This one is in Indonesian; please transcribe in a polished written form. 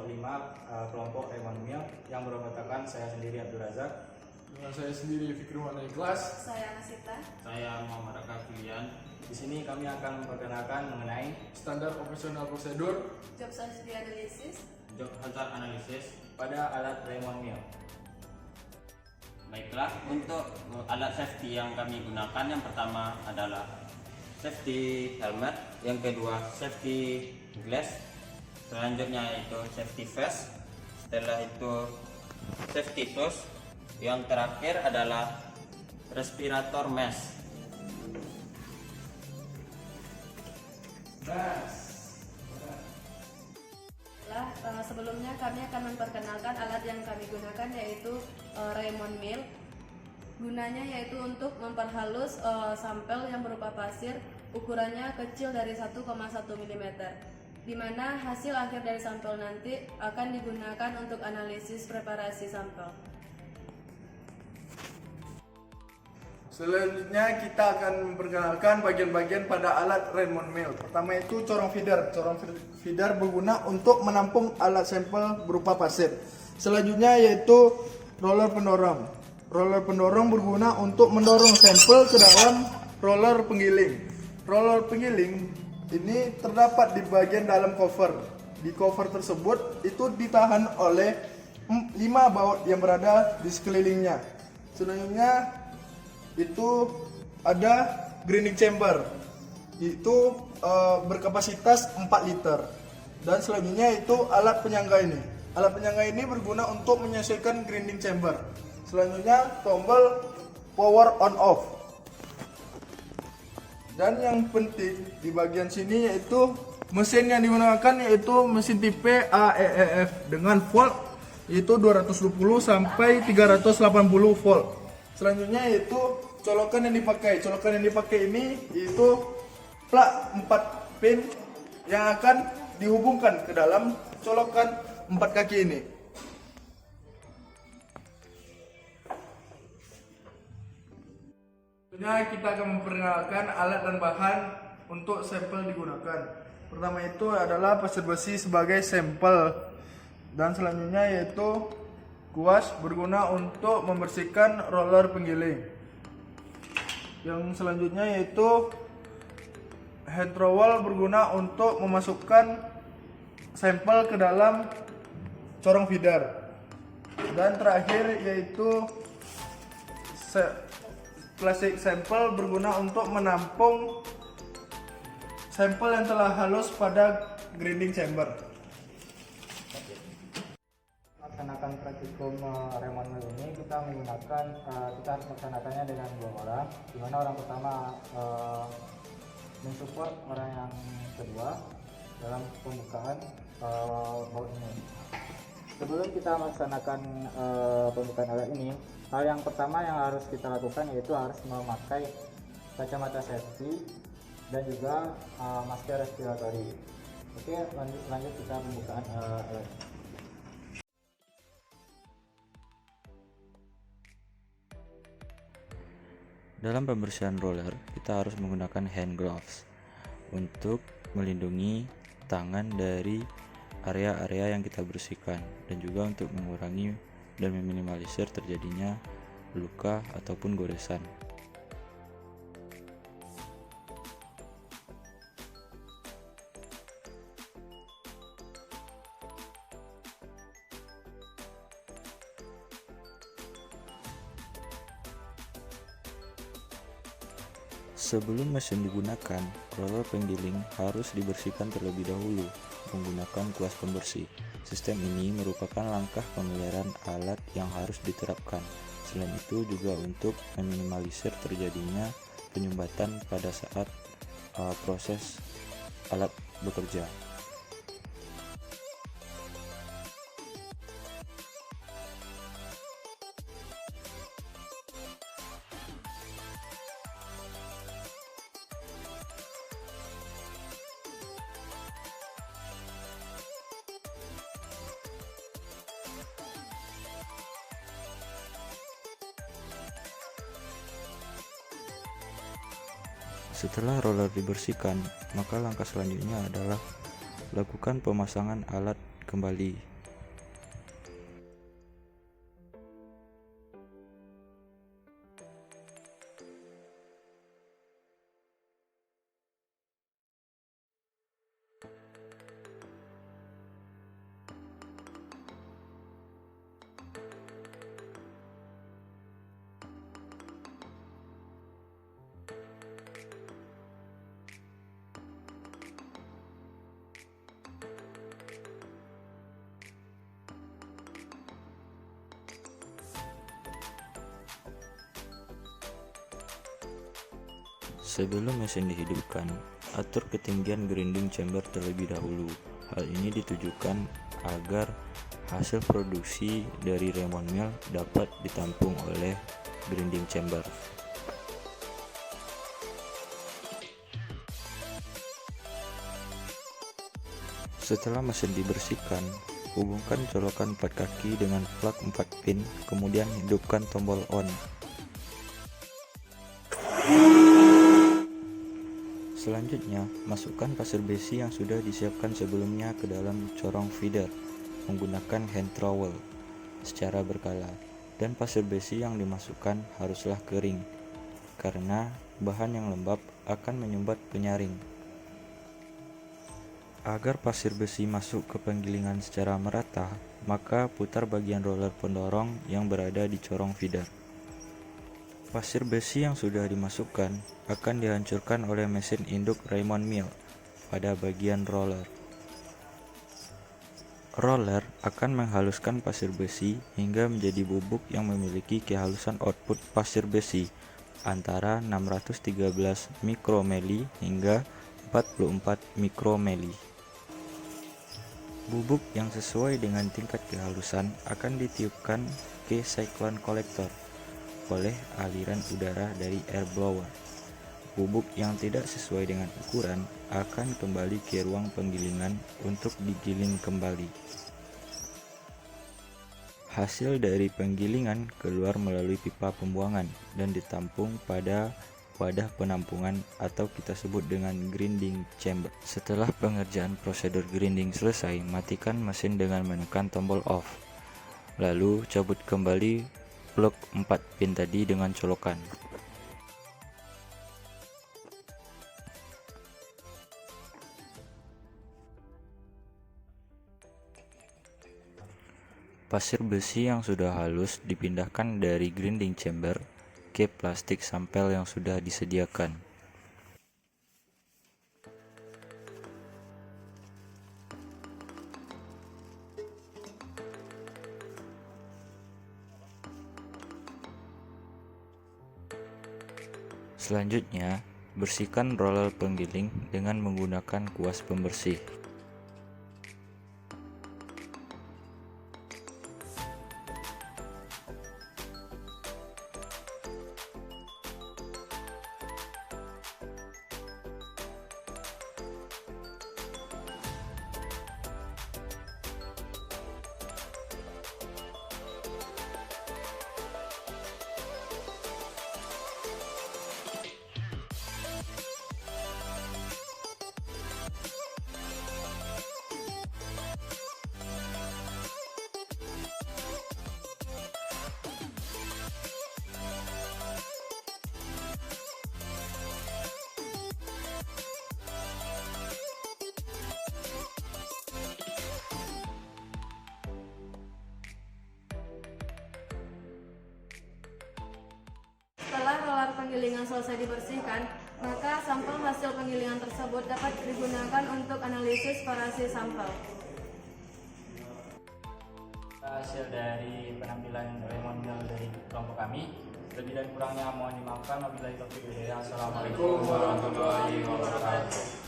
kelompok 5 kelompok Raymond Mill yang beranggotakan saya sendiri Abdul Razak. Dengan saya sendiri Fikriwan Ikhlas. Saya Nasita. Saya Muhammad Raka Filian. Di sini kami akan memperkenalkan mengenai Standar operasional prosedur, Job safety analysis. Job hazard analysis. pada alat Raymond Mill. Baiklah, untuk alat safety yang kami gunakan, yang pertama adalah safety helmet, yang kedua safety glass, selanjutnya itu safety vest, setelah itu safety shoes, yang terakhir adalah respirator mask. Sebelumnya kami akan memperkenalkan alat yang kami gunakan, yaitu Raymond Mill. Gunanya yaitu untuk memperhalus sampel yang berupa pasir, ukurannya kecil dari 1,1 mm, di mana hasil akhir dari sampel nanti akan digunakan untuk analisis preparasi sampel. Selanjutnya kita akan memperkenalkan bagian-bagian pada alat Raymond Mill. Pertama itu corong feeder. Corong feeder berguna untuk menampung alat sampel berupa pasir. Selanjutnya yaitu roller pendorong. Roller pendorong berguna untuk mendorong sampel ke dalam roller penggiling. Roller penggiling ini terdapat di bagian dalam cover. Di cover tersebut itu ditahan oleh 5 baut yang berada di sekelilingnya. Selanjutnya itu ada grinding chamber, itu berkapasitas 4 liter. Dan selanjutnya itu alat penyangga ini. Alat penyangga ini berguna untuk menyesuaikan grinding chamber. Selanjutnya tombol power on off. Dan yang penting di bagian sini yaitu mesin yang digunakan, yaitu mesin tipe AEEF dengan volt yaitu 220 sampai 380 volt. Selanjutnya yaitu colokan yang dipakai. Colokan yang dipakai ini yaitu plug 4 pin yang akan dihubungkan ke dalam colokan 4 kaki ini. Selanjutnya kita akan memperkenalkan alat dan bahan untuk sampel digunakan. Pertama itu adalah pasir besi sebagai sampel, dan selanjutnya yaitu kuas berguna untuk membersihkan roller penggiling. Yang selanjutnya yaitu hand trowel berguna untuk memasukkan sampel ke dalam corong feeder. Dan terakhir yaitu plastik sampel berguna untuk menampung sampel yang telah halus pada grinding chamber. Melaksanakan praktikum Raymond Mill ini kita harus melaksanakannya dengan 2 orang, di mana orang pertama mensupport orang yang kedua dalam pembukaan baut ini. Sebelum kita melaksanakan pembukaan alat ini, hal yang pertama yang harus kita lakukan yaitu harus memakai kacamata safety dan juga masker respiratori. Oke, lanjut kita pembukaan alat. Dalam pembersihan roller, kita harus menggunakan hand gloves untuk melindungi tangan dari area-area yang kita bersihkan, dan juga untuk mengurangi dan meminimalisir terjadinya luka ataupun goresan. Sebelum mesin digunakan, roller penggiling harus dibersihkan terlebih dahulu menggunakan kuas pembersih. Sistem ini merupakan langkah pemeliharaan alat yang harus diterapkan. Selain itu juga untuk meminimalisir terjadinya penyumbatan pada saat proses alat bekerja. Setelah roller dibersihkan, maka langkah selanjutnya adalah lakukan pemasangan alat kembali Sebelum mesin dihidupkan, atur ketinggian grinding chamber terlebih dahulu. Hal ini ditujukan agar hasil produksi dari Raymond Mill dapat ditampung oleh grinding chamber. Setelah mesin dibersihkan, hubungkan colokan 4 kaki dengan plug 4 pin, kemudian hidupkan tombol on. Selanjutnya, masukkan pasir besi yang sudah disiapkan sebelumnya ke dalam corong feeder menggunakan hand trowel secara berkala, dan pasir besi yang dimasukkan haruslah kering karena bahan yang lembab akan menyumbat penyaring. Agar pasir besi masuk ke penggilingan secara merata, maka putar bagian roller pendorong yang berada di corong feeder. Pasir besi yang sudah dimasukkan akan dihancurkan oleh mesin induk Raymond Mill pada bagian roller. Roller akan menghaluskan pasir besi hingga menjadi bubuk yang memiliki kehalusan output pasir besi antara 613 mikromeli hingga 44 mikromeli. Bubuk yang sesuai dengan tingkat kehalusan akan ditiupkan ke cyclone collector oleh aliran udara dari air blower. Bubuk yang tidak sesuai dengan ukuran akan kembali ke ruang penggilingan untuk digiling kembali. Hasil dari penggilingan keluar melalui pipa pembuangan dan ditampung pada wadah penampungan atau kita sebut dengan grinding chamber. Setelah pengerjaan prosedur grinding selesai, matikan mesin dengan menekan tombol off. Lalu cabut kembali plug 4 pin tadi dengan colokan. Pasir besi yang sudah halus dipindahkan dari grinding chamber ke plastik sampel yang sudah disediakan. Selanjutnya, bersihkan roller penggiling dengan menggunakan kuas pembersih. Setelah roller penggilingan selesai dibersihkan, maka sampel hasil penggilingan tersebut dapat digunakan untuk analisis parasi sampel. Hasil dari penampilan Raymond Mill dari kelompok kami. Lebih dan kurangnya mohon dimaafkan. Wabillahi taufiq wal hidayah. Assalamualaikum warahmatullahi wabarakatuh.